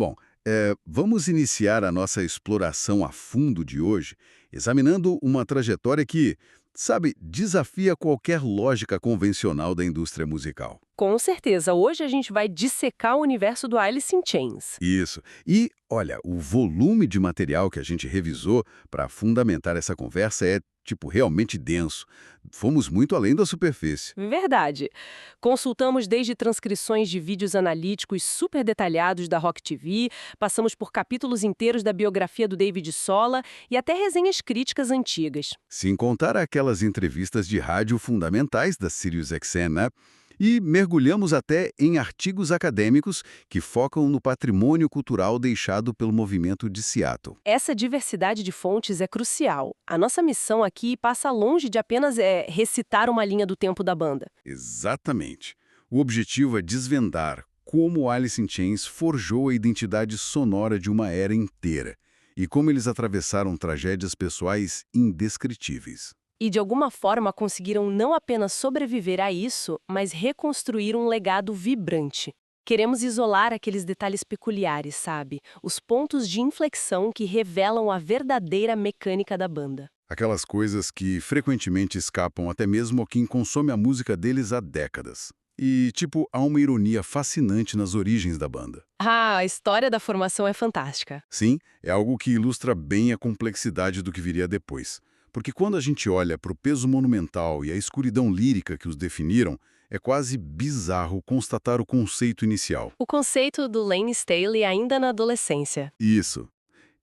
Bom, vamos iniciar a nossa exploração a fundo de hoje, examinando uma trajetória que, sabe, desafia qualquer lógica convencional da indústria musical. Com certeza, hoje a gente vai dissecar o universo do Alice in Chains. Isso. E, olha, o volume de material que a gente revisou para fundamentar essa conversa é, tipo, realmente denso. Fomos muito além da superfície. Verdade. Consultamos desde transcrições de vídeos analíticos super detalhados da Rock TV, passamos por capítulos inteiros da biografia do David Sola e até resenhas críticas antigas. Sem contar aquelas entrevistas de rádio fundamentais da SiriusXM, né? E mergulhamos até em artigos acadêmicos que focam no patrimônio cultural deixado pelo movimento de Seattle. Essa diversidade de fontes é crucial. A nossa missão aqui passa longe de apenas recitar uma linha do tempo da banda. Exatamente. O objetivo é desvendar como Alice in Chains forjou a identidade sonora de uma era inteira e como eles atravessaram tragédias pessoais indescritíveis. E de alguma forma conseguiram não apenas sobreviver a isso, mas reconstruir um legado vibrante. Queremos isolar aqueles detalhes peculiares, sabe? Os pontos de inflexão que revelam a verdadeira mecânica da banda. Aquelas coisas que frequentemente escapam até mesmo a quem consome a música deles há décadas. E, tipo, há uma ironia fascinante nas origens da banda. Ah, a história da formação é fantástica. Sim, é algo que ilustra bem a complexidade do que viria depois. Porque quando a gente olha para o peso monumental e a escuridão lírica que os definiram, é quase bizarro constatar o conceito inicial. O conceito do Lane Staley ainda na adolescência. Isso.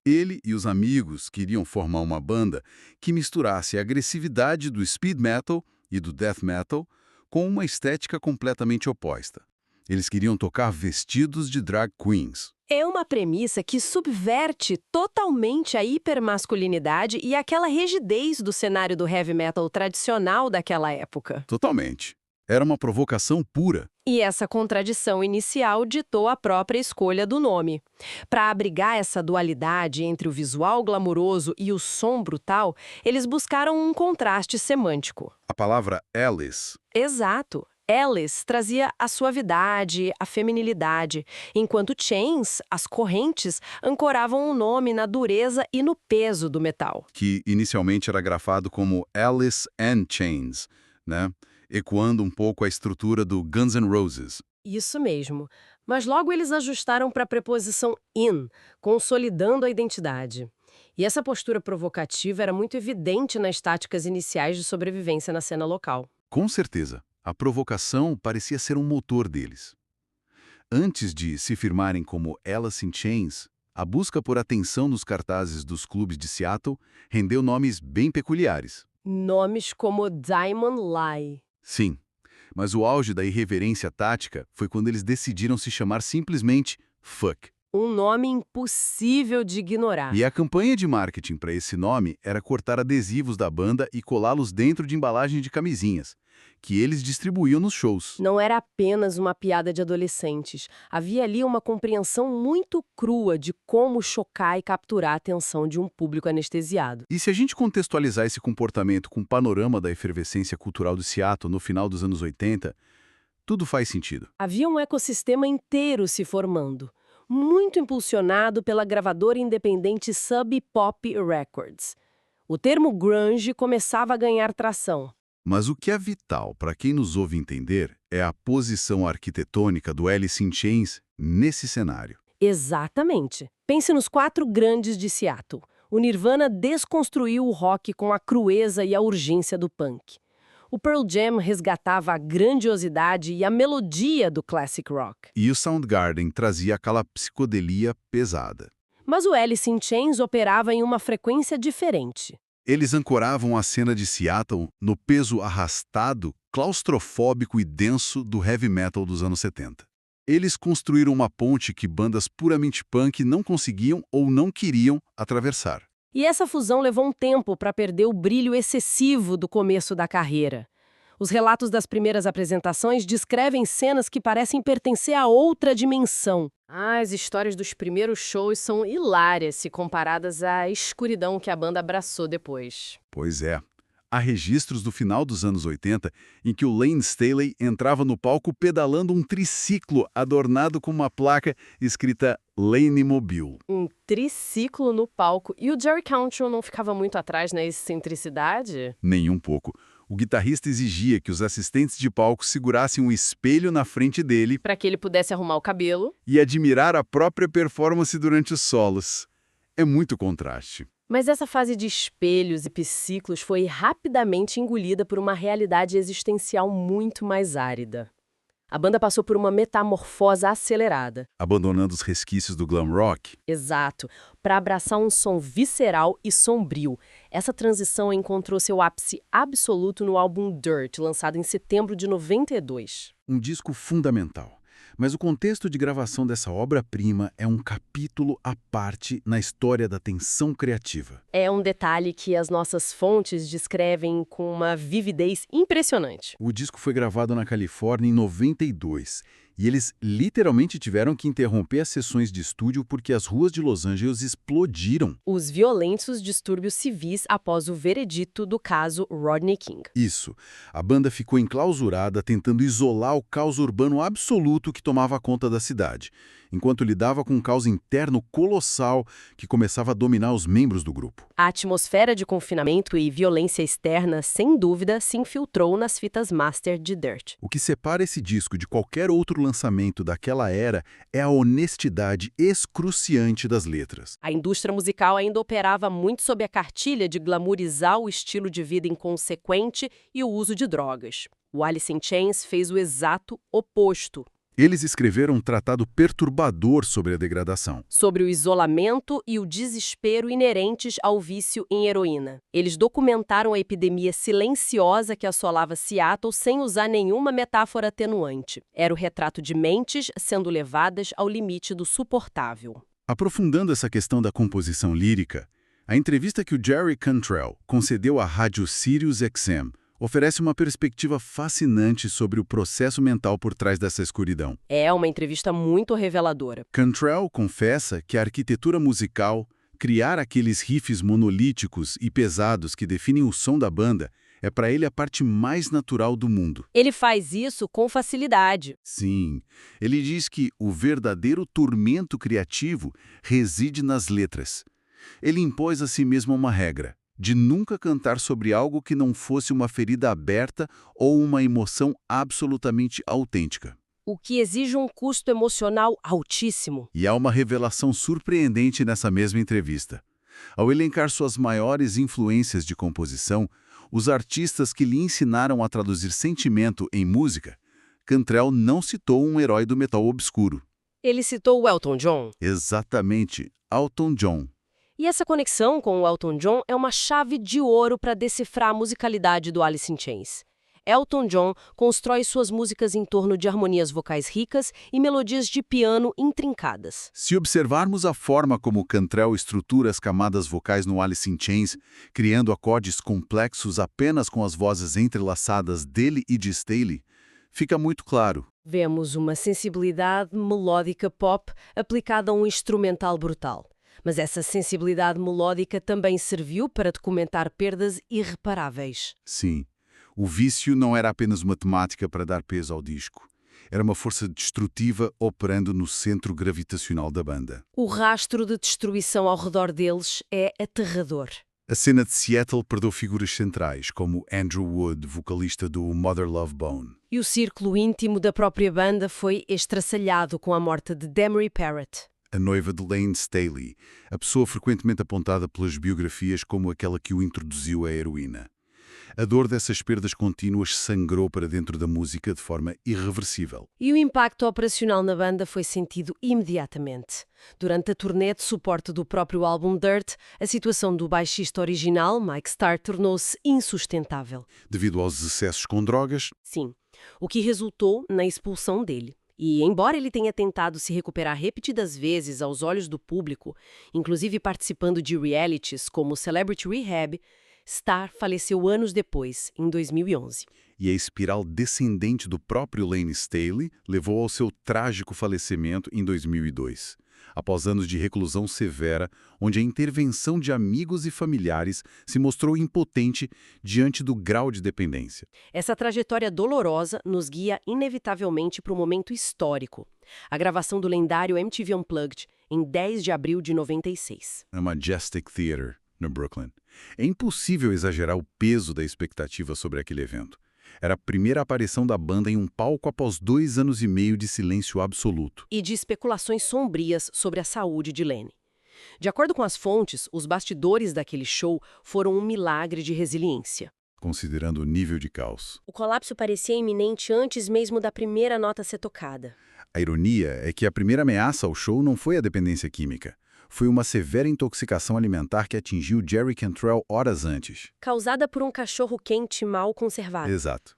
Ele e os amigos queriam formar uma banda que misturasse a agressividade do speed metal e do death metal com uma estética completamente oposta. Eles queriam tocar vestidos de drag queens. É uma premissa que subverte totalmente a hipermasculinidade e aquela rigidez do cenário do heavy metal tradicional daquela época. Totalmente. Era uma provocação pura. E essa contradição inicial ditou a própria escolha do nome. Para abrigar essa dualidade entre o visual glamouroso e o som brutal, eles buscaram um contraste semântico. A palavra Alice. Exato. Alice trazia a suavidade, a feminilidade, enquanto Chains, as correntes, ancoravam o nome na dureza e no peso do metal. Que inicialmente era grafado como Alice and Chains, né? Ecoando um pouco a estrutura do Guns N' Roses. Isso mesmo. Mas logo eles ajustaram para a preposição in, consolidando a identidade. E essa postura provocativa era muito evidente nas táticas iniciais de sobrevivência na cena local. Com certeza, a provocação parecia ser um motor deles. Antes de se firmarem como Alice in Chains, a busca por atenção nos cartazes dos clubes de Seattle rendeu nomes bem peculiares. Nomes como Diamond Lie. Sim, mas o auge da irreverência tática foi quando eles decidiram se chamar simplesmente Fuck. Um nome impossível de ignorar. E a campanha de marketing para esse nome era cortar adesivos da banda e colá-los dentro de embalagem de camisinhas, que eles distribuíam nos shows. Não era apenas uma piada de adolescentes. Havia ali uma compreensão muito crua de como chocar e capturar a atenção de um público anestesiado. E se a gente contextualizar esse comportamento com o panorama da efervescência cultural de Seattle no final dos anos 80, tudo faz sentido. Havia um ecossistema inteiro se formando, muito impulsionado pela gravadora independente Sub Pop Records. O termo grunge começava a ganhar tração. Mas o que é vital para quem nos ouve entender é a posição arquitetônica do Alice in Chains nesse cenário. Exatamente. Pense nos 4 grandes de Seattle. O Nirvana desconstruiu o rock com a crueza e a urgência do punk. O Pearl Jam resgatava a grandiosidade e a melodia do classic rock. E o Soundgarden trazia aquela psicodelia pesada. Mas o Alice in Chains operava em uma frequência diferente. Eles ancoravam a cena de Seattle no peso arrastado, claustrofóbico e denso do heavy metal dos anos 70. Eles construíram uma ponte que bandas puramente punk não conseguiam ou não queriam atravessar. E essa fusão levou um tempo para perder o brilho excessivo do começo da carreira. Os relatos das primeiras apresentações descrevem cenas que parecem pertencer a outra dimensão. As histórias dos primeiros shows são hilárias se comparadas à escuridão que a banda abraçou depois. Pois é. Há registros do final dos anos 80 em que o Lane Staley entrava no palco pedalando um triciclo adornado com uma placa escrita Lane Mobile. Um triciclo no palco. E o Jerry Cantrell não ficava muito atrás na excentricidade? Nem um pouco. O guitarrista exigia que os assistentes de palco segurassem um espelho na frente dele Para que ele pudesse arrumar o cabelo. e admirar a própria performance durante os solos. É muito contraste. Mas essa fase de espelhos e psiclos foi rapidamente engolida por uma realidade existencial muito mais árida. A banda passou por uma metamorfose acelerada. Abandonando os resquícios do glam rock. Exato, para abraçar um som visceral e sombrio. Essa transição encontrou seu ápice absoluto no álbum Dirt, lançado em setembro de 92. Um disco fundamental. Mas o contexto de gravação dessa obra-prima é um capítulo à parte na história da tensão criativa. É um detalhe que as nossas fontes descrevem com uma vividez impressionante. O disco foi gravado na Califórnia em 92 e eles literalmente tiveram que interromper as sessões de estúdio porque as ruas de Los Angeles explodiram. Os violentos distúrbios civis após o veredito do caso Rodney King. Isso. A banda ficou enclausurada tentando isolar o caos urbano absoluto que tomava conta da cidade, enquanto lidava com um caos interno colossal que começava a dominar os membros do grupo. A atmosfera de confinamento e violência externa, sem dúvida, se infiltrou nas fitas master de Dirt. O que separa esse disco de qualquer outro lançamento daquela era é a honestidade excruciante das letras. A indústria musical ainda operava muito sob a cartilha de glamourizar o estilo de vida inconsequente e o uso de drogas. O Alice in Chains fez o exato oposto. Eles escreveram um tratado perturbador sobre a degradação. Sobre o isolamento e o desespero inerentes ao vício em heroína. Eles documentaram a epidemia silenciosa que assolava Seattle sem usar nenhuma metáfora atenuante. Era o retrato de mentes sendo levadas ao limite do suportável. Aprofundando essa questão da composição lírica, a entrevista que o Jerry Cantrell concedeu à rádio Sirius XM oferece uma perspectiva fascinante sobre o processo mental por trás dessa escuridão. É uma entrevista muito reveladora. Cantrell confessa que a arquitetura musical, criar aqueles riffs monolíticos e pesados que definem o som da banda, é para ele a parte mais natural do mundo. Ele faz isso com facilidade. Sim, ele diz que o verdadeiro tormento criativo reside nas letras. Ele impôs a si mesmo uma regra: de nunca cantar sobre algo que não fosse uma ferida aberta ou uma emoção absolutamente autêntica. O que exige um custo emocional altíssimo. E há uma revelação surpreendente nessa mesma entrevista. Ao elencar suas maiores influências de composição, os artistas que lhe ensinaram a traduzir sentimento em música, Cantrell não citou um herói do metal obscuro. Ele citou o Elton John. Exatamente, Elton John. E essa conexão com o Elton John é uma chave de ouro para decifrar a musicalidade do Alice in Chains. Elton John constrói suas músicas em torno de harmonias vocais ricas e melodias de piano intrincadas. Se observarmos a forma como Cantrell estrutura as camadas vocais no Alice in Chains, criando acordes complexos apenas com as vozes entrelaçadas dele e de Staley, fica muito claro. Vemos uma sensibilidade melódica pop aplicada a um instrumental brutal. Mas essa sensibilidade melódica também serviu para documentar perdas irreparáveis. Sim, o vício não era apenas uma temática para dar peso ao disco. Era uma força destrutiva operando no centro gravitacional da banda. O rastro de destruição ao redor deles é aterrador. A cena de Seattle perdeu figuras centrais, como Andrew Wood, vocalista do Mother Love Bone. E o círculo íntimo da própria banda foi estraçalhado com a morte de Demery Parrott. A noiva de Lane Staley, a pessoa frequentemente apontada pelas biografias como aquela que o introduziu à heroína. A dor dessas perdas contínuas sangrou para dentro da música de forma irreversível. E o impacto operacional na banda foi sentido imediatamente. Durante a turnê de suporte do próprio álbum Dirt, a situação do baixista original, Mike Starr, tornou-se insustentável. Devido aos excessos com drogas? Sim, o que resultou na expulsão dele. E, embora ele tenha tentado se recuperar repetidas vezes aos olhos do público, inclusive participando de realities como Celebrity Rehab, Starr faleceu anos depois, em 2011. E a espiral descendente do próprio Lane Staley levou ao seu trágico falecimento em 2002. após anos de reclusão severa, onde a intervenção de amigos e familiares se mostrou impotente diante do grau de dependência. Essa trajetória dolorosa nos guia inevitavelmente para o momento histórico. A gravação do lendário MTV Unplugged, em 10 de abril de 96. No Majestic Theater, no Brooklyn. É impossível exagerar o peso da expectativa sobre aquele evento. Era a primeira aparição da banda em um palco após 2 anos e meio de silêncio absoluto. E de especulações sombrias sobre a saúde de Lenny. De acordo com as fontes, os bastidores daquele show foram um milagre de resiliência. Considerando o nível de caos. O colapso parecia iminente antes mesmo da primeira nota ser tocada. A ironia é que a primeira ameaça ao show não foi a dependência química. Foi uma severa intoxicação alimentar que atingiu Jerry Cantrell horas antes. Causada por um cachorro quente mal conservado. Exato.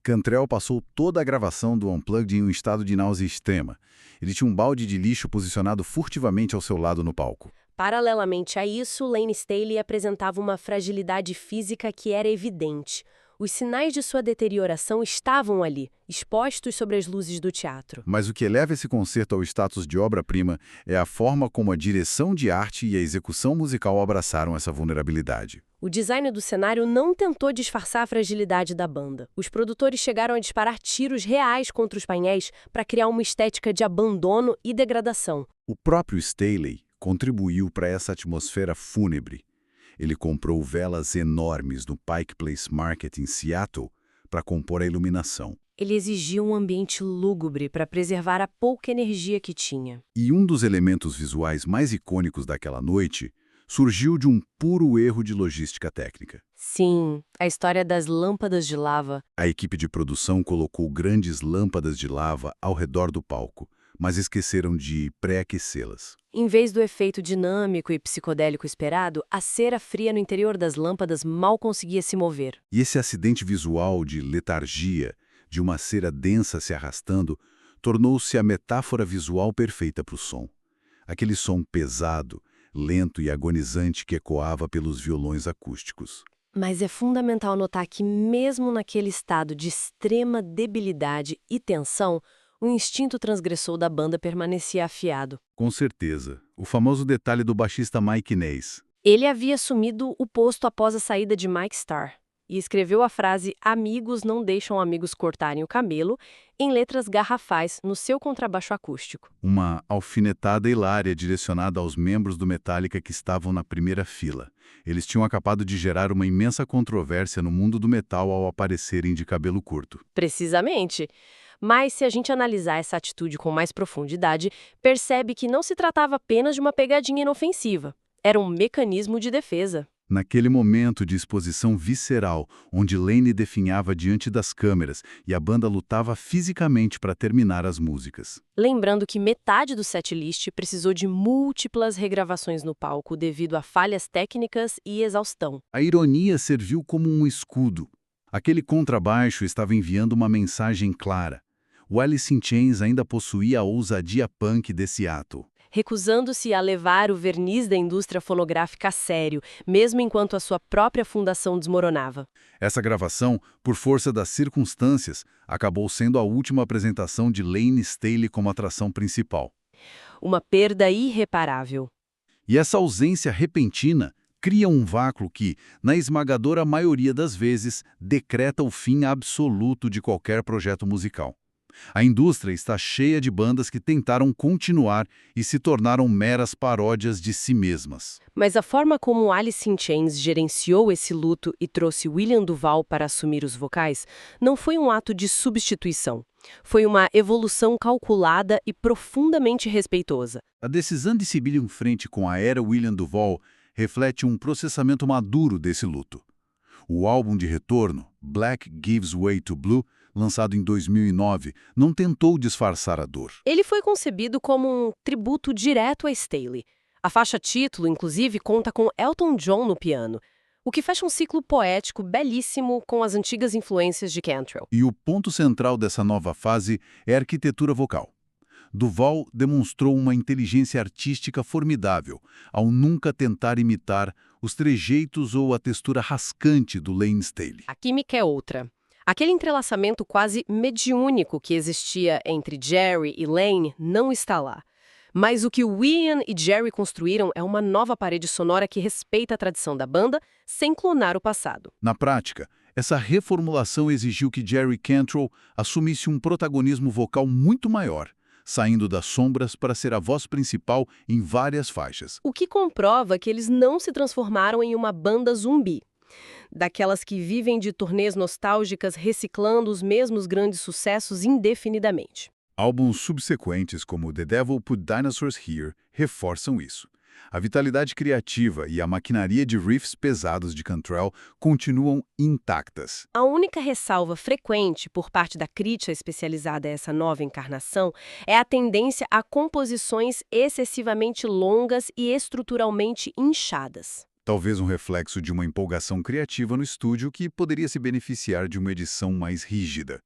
Cantrell passou toda a gravação do Unplugged em um estado de náusea extrema. Ele tinha um balde de lixo posicionado furtivamente ao seu lado no palco. Paralelamente a isso, Layne Staley apresentava uma fragilidade física que era evidente. Os sinais de sua deterioração estavam ali, expostos sobre as luzes do teatro. Mas o que eleva esse concerto ao status de obra-prima é a forma como a direção de arte e a execução musical abraçaram essa vulnerabilidade. O design do cenário não tentou disfarçar a fragilidade da banda. Os produtores chegaram a disparar tiros reais contra os painéis para criar uma estética de abandono e degradação. O próprio Staley contribuiu para essa atmosfera fúnebre. Ele comprou velas enormes no Pike Place Market em Seattle para compor a iluminação. Ele exigia um ambiente lúgubre para preservar a pouca energia que tinha. E um dos elementos visuais mais icônicos daquela noite surgiu de um puro erro de logística técnica. Sim, a história das lâmpadas de lava. A equipe de produção colocou grandes lâmpadas de lava ao redor do palco, mas esqueceram de pré-aquecê-las. Em vez do efeito dinâmico e psicodélico esperado, a cera fria no interior das lâmpadas mal conseguia se mover. E esse acidente visual de letargia, de uma cera densa se arrastando, tornou-se a metáfora visual perfeita para o som. Aquele som pesado, lento e agonizante que ecoava pelos violões acústicos. Mas é fundamental notar que, mesmo naquele estado de extrema debilidade e tensão, o instinto transgressor da banda permanecia afiado. Com certeza. O famoso detalhe do baixista Mike Ness. Ele havia assumido o posto após a saída de Mike Starr e escreveu a frase "Amigos não deixam amigos cortarem o camelo" em letras garrafais no seu contrabaixo acústico. Uma alfinetada hilária direcionada aos membros do Metallica que estavam na primeira fila. Eles tinham acabado de gerar uma imensa controvérsia no mundo do metal ao aparecerem de cabelo curto. Precisamente. Mas, se a gente analisar essa atitude com mais profundidade, percebe que não se tratava apenas de uma pegadinha inofensiva. Era um mecanismo de defesa. Naquele momento de exposição visceral, onde Layne definhava diante das câmeras e a banda lutava fisicamente para terminar as músicas. Lembrando que metade do setlist precisou de múltiplas regravações no palco devido a falhas técnicas e exaustão. A ironia serviu como um escudo. Aquele contrabaixo estava enviando uma mensagem clara. O Alice in Chains ainda possuía a ousadia punk desse ato. Recusando-se a levar o verniz da indústria fonográfica a sério, mesmo enquanto a sua própria fundação desmoronava. Essa gravação, por força das circunstâncias, acabou sendo a última apresentação de Layne Staley como atração principal. Uma perda irreparável. E essa ausência repentina cria um vácuo que, na esmagadora maioria das vezes, decreta o fim absoluto de qualquer projeto musical. A indústria está cheia de bandas que tentaram continuar e se tornaram meras paródias de si mesmas. Mas a forma como Alice in Chains gerenciou esse luto e trouxe William Duval para assumir os vocais não foi um ato de substituição. Foi uma evolução calculada e profundamente respeitosa. A decisão de seguir em frente com a era William Duval reflete um processamento maduro desse luto. O álbum de retorno, Black Gives Way to Blue, lançado em 2009, não tentou disfarçar a dor. Ele foi concebido como um tributo direto a Staley. A faixa título, inclusive, conta com Elton John no piano, o que fecha um ciclo poético belíssimo com as antigas influências de Cantrell. E o ponto central dessa nova fase é a arquitetura vocal. Duval demonstrou uma inteligência artística formidável ao nunca tentar imitar os trejeitos ou a textura rascante do Layne Staley. A química é outra. Aquele entrelaçamento quase mediúnico que existia entre Jerry e Layne não está lá. Mas o que o Ian e Jerry construíram é uma nova parede sonora que respeita a tradição da banda, sem clonar o passado. Na prática, essa reformulação exigiu que Jerry Cantrell assumisse um protagonismo vocal muito maior, saindo das sombras para ser a voz principal em várias faixas. O que comprova que eles não se transformaram em uma banda zumbi, daquelas que vivem de turnês nostálgicas reciclando os mesmos grandes sucessos indefinidamente. Álbuns subsequentes, como The Devil Put Dinosaurs Here, reforçam isso. A vitalidade criativa e a maquinaria de riffs pesados de Cantrell continuam intactas. A única ressalva frequente por parte da crítica especializada a essa nova encarnação é a tendência a composições excessivamente longas e estruturalmente inchadas. Talvez um reflexo de uma empolgação criativa no estúdio que poderia se beneficiar de uma edição mais rígida.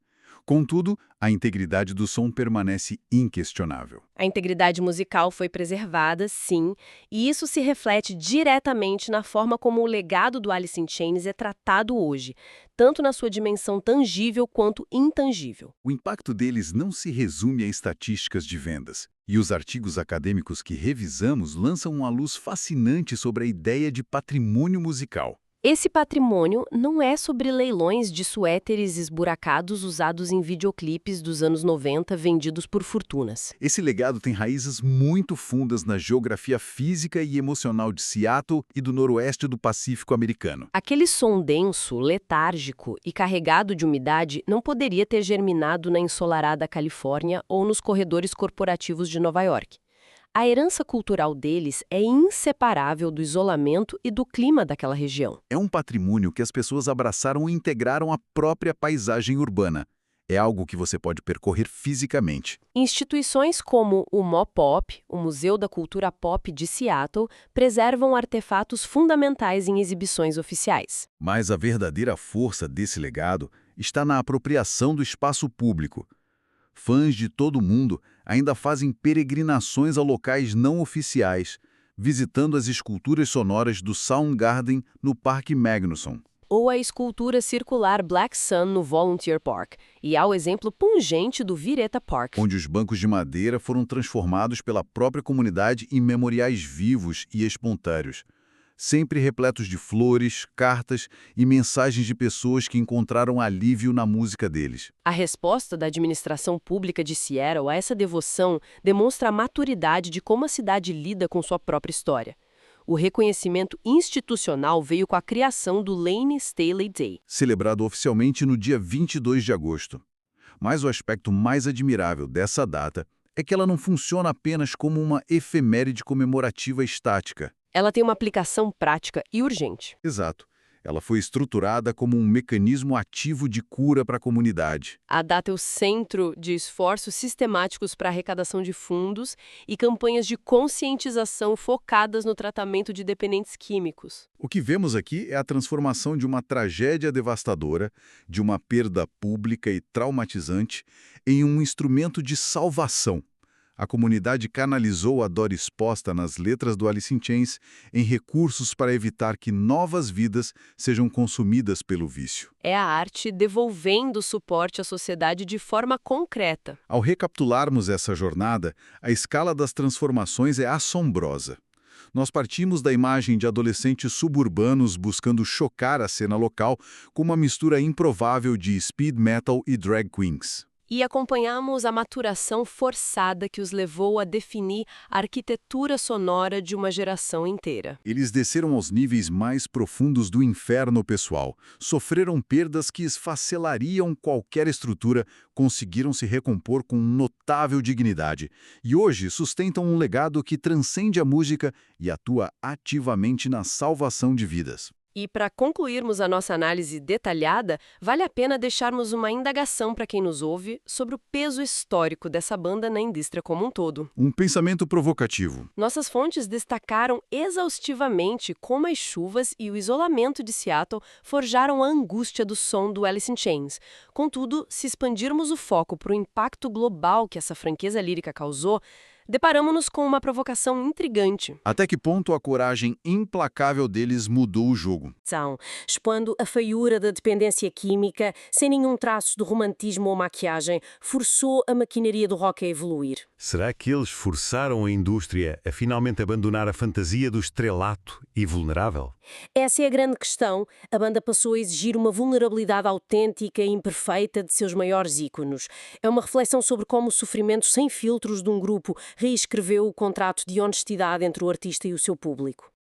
Contudo, a integridade do som permanece inquestionável. A integridade musical foi preservada, sim, e isso se reflete diretamente na forma como o legado do Alice in Chains é tratado hoje, tanto na sua dimensão tangível quanto intangível. O impacto deles não se resume a estatísticas de vendas, e os artigos acadêmicos que revisamos lançam uma luz fascinante sobre a ideia de patrimônio musical. Esse patrimônio não é sobre leilões de suéteres esburacados usados em videoclipes dos anos 90 vendidos por fortunas. Esse legado tem raízes muito fundas na geografia física e emocional de Seattle e do noroeste do Pacífico americano. Aquele som denso, letárgico e carregado de umidade não poderia ter germinado na ensolarada Califórnia ou nos corredores corporativos de Nova York. A herança cultural deles é inseparável do isolamento e do clima daquela região. É um patrimônio que as pessoas abraçaram e integraram à própria paisagem urbana. É algo que você pode percorrer fisicamente. Instituições como o MoPop, o Museu da Cultura Pop de Seattle, preservam artefatos fundamentais em exibições oficiais. Mas a verdadeira força desse legado está na apropriação do espaço público. Fãs de todo o mundo ainda fazem peregrinações a locais não oficiais, visitando as esculturas sonoras do Soundgarden no Parque Magnusson. Ou a escultura circular Black Sun no Volunteer Park, e há o exemplo pungente do Vireta Park. Onde os bancos de madeira foram transformados pela própria comunidade em memoriais vivos e espontâneos, sempre repletos de flores, cartas e mensagens de pessoas que encontraram alívio na música deles. A resposta da administração pública de Seattle a essa devoção demonstra a maturidade de como a cidade lida com sua própria história. O reconhecimento institucional veio com a criação do Lane Staley Day, celebrado oficialmente no dia 22 de agosto. Mas o aspecto mais admirável dessa data é que ela não funciona apenas como uma efeméride comemorativa estática. Ela tem uma aplicação prática e urgente. Exato. Ela foi estruturada como um mecanismo ativo de cura para a comunidade. A data é o centro de esforços sistemáticos para arrecadação de fundos e campanhas de conscientização focadas no tratamento de dependentes químicos. O que vemos aqui é a transformação de uma tragédia devastadora, de uma perda pública e traumatizante, em um instrumento de salvação. A comunidade canalizou a dor exposta nas letras do Alice in Chains em recursos para evitar que novas vidas sejam consumidas pelo vício. É a arte devolvendo suporte à sociedade de forma concreta. Ao recapitularmos essa jornada, a escala das transformações é assombrosa. Nós partimos da imagem de adolescentes suburbanos buscando chocar a cena local com uma mistura improvável de speed metal e drag queens. E acompanhamos a maturação forçada que os levou a definir a arquitetura sonora de uma geração inteira. Eles desceram aos níveis mais profundos do inferno pessoal, sofreram perdas que esfacelariam qualquer estrutura, conseguiram se recompor com notável dignidade e hoje sustentam um legado que transcende a música e atua ativamente na salvação de vidas. E para concluirmos a nossa análise detalhada, vale a pena deixarmos uma indagação para quem nos ouve sobre o peso histórico dessa banda na indústria como um todo. Um pensamento provocativo. Nossas fontes destacaram exaustivamente como as chuvas e o isolamento de Seattle forjaram a angústia do som do Alice in Chains. Contudo, se expandirmos o foco para o impacto global que essa franqueza lírica causou, deparamos-nos com uma provocação intrigante. Até que ponto a coragem implacável deles mudou o jogo? São, expondo a feiura da dependência química, sem nenhum traço de romantismo ou maquiagem, forçou a maquinaria do rock a evoluir. Será que eles forçaram a indústria a finalmente abandonar a fantasia do estrelato e vulnerável? Essa é a grande questão. A banda passou a exigir uma vulnerabilidade autêntica e imperfeita de seus maiores íconos. É uma reflexão sobre como o sofrimento sem filtros de um grupo reescreveu o contrato de honestidade entre o artista e o seu público.